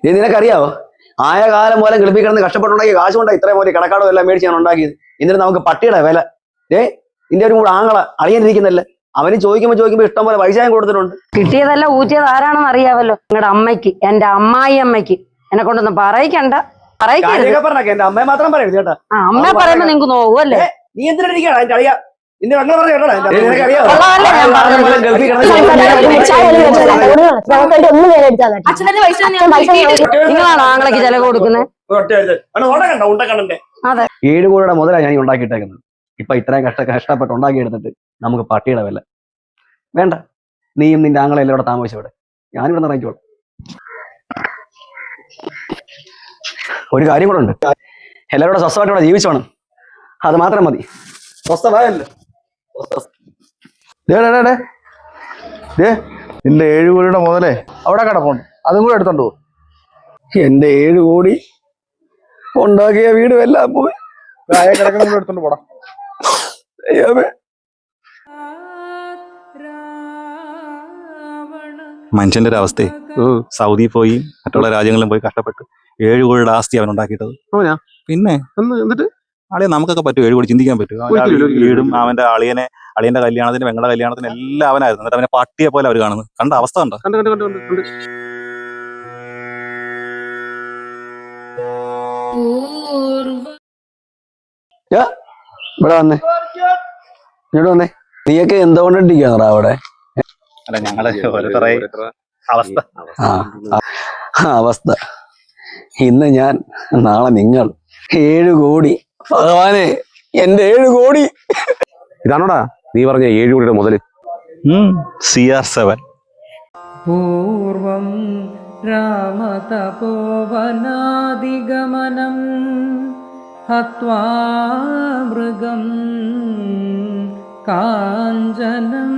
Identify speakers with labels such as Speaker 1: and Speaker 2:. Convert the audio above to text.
Speaker 1: ഇത് നിനക്കറിയാവോ? ആയ കാലം പോലെ കിളിപ്പിക്കിടന്ന് കഷ്ടപ്പെട്ടുണ്ടാക്കി കാശ് കൊണ്ടായി ഇത്രയും പോലെ കടക്കാടും എല്ലാം മേടിച്ച് ഞാൻ ഉണ്ടാക്കിയത്. എന്നിട്ട് നമുക്ക് പട്ടിയുടെ വില. നിന്റെ ഒരു കൂടെ ആങ്ങള അളിയനിരിക്കുന്നല്ലേ, അവന് ചോദിക്കുമ്പോ ഇഷ്ടം പോലെ പൈസ ഞാൻ കൊടുത്തിട്ടുണ്ട്.
Speaker 2: കിട്ടിയതല്ല ഊറ്റിയത് ആരാണെന്ന് അറിയാവല്ലോ. നിങ്ങളുടെ അമ്മയ്ക്ക്, എന്റെ അമ്മായി അമ്മയ്ക്ക് എന്നെ കൊണ്ടൊന്നും പറയിക്കണ്ട.
Speaker 1: എന്റെ അമ്മയെ മാത്രം പറയരുത് കേട്ടാ.
Speaker 2: അമ്മയെ പറയുമ്പോ നിങ്ങക്ക് നോവൂ അല്ലേ?
Speaker 1: നീ എന്തിനാ എന്റെ അളിയ നിന്റെ വെള്ളം
Speaker 2: നിങ്ങളാണോ ആങ്ങളയ്ക്ക് ചെലവ് കൊടുക്കുന്നത്?
Speaker 1: അതെ, 7 കോടിയുടെ മുതലാണ് ഞാൻ ഉണ്ടാക്കിയിട്ടേക്കുന്നത്. ഇപ്പൊ ഇത്രയും കഷ്ടപ്പെട്ട് ഉണ്ടാക്കിയെടുത്തിട്ട് നമുക്ക് പട്ടിയുടെ വില വേണ്ട. നീയും നിന്റെ ആങ്ങളെല്ലാം ഇവിടെ താമസിച്ചു ഇവിടെ, ഞാനിവിടെ ഇറങ്ങിക്കോളാം. ഒരു കാര്യം കൂടെ ഉണ്ട്, എല്ലാവരും സ്വസ്ഥമായിട്ട് ഇവിടെ ജീവിച്ചു വേണം. അത് മാത്രം മതി. സ്വസ്ഥമായല്ലോ.
Speaker 3: നിന്റെ 7 കോടിയുടെ മുതലേ അവിടെ കിടപ്പുണ്ട്, അതും കൂടെ എടുത്തോണ്ട് പോകും.
Speaker 1: എന്റെ 7 കോടി ഉണ്ടാക്കിയ വീടും എല്ലാം പോയി.
Speaker 3: കിടക്കണം കൂടെ എടുത്തോണ്ട് പോടാ.
Speaker 4: മനുഷ്യന്റെ ഒരു അവസ്ഥയെ സൗദി പോയി മറ്റുള്ള രാജ്യങ്ങളിലും പോയി കഷ്ടപ്പെട്ട് 7 കോടിയുടെ ആസ്തി അവൻ ഉണ്ടാക്കിയിട്ടത്. പിന്നെ
Speaker 3: എന്നിട്ട്
Speaker 4: ആളെ നമുക്കൊക്കെ പറ്റും 7 കോടി ചിന്തിക്കാൻ പറ്റും. വീടും അവന്റെ അളിയന്റെ കല്യാണത്തിന് പെങ്ങളുടെ കല്യാണത്തിന് എല്ലാം അവനായിരുന്നു. എന്നിട്ട് അവനെ പട്ടിയെ പോലെ അവർ കാണുന്നത് കണ്ട അവസ്ഥ ഉണ്ടോ?
Speaker 1: ഇവിടെ വന്നേ, ഇങ്ങോട്ട് വന്നേ. നീയൊക്കെ എന്തുകൊണ്ടിരിക്കുകയാണോ അവിടെ?
Speaker 4: അല്ല, ഞങ്ങളെ അവസ്ഥ
Speaker 1: അവസ്ഥ ഇന്ന് ഞാൻ, നാളെ നിങ്ങൾ. 7 കോടി ഭഗവാനെ, എന്റെ 7 കോടി.
Speaker 3: ഇതാണോടാ നീ പറഞ്ഞ 7 കോടിയുടെ മുതല്?
Speaker 4: CR7.
Speaker 5: പൂർവം രാമതപോവനാദിഗമനം ഹത്വാ മൃഗം കാഞ്ചനം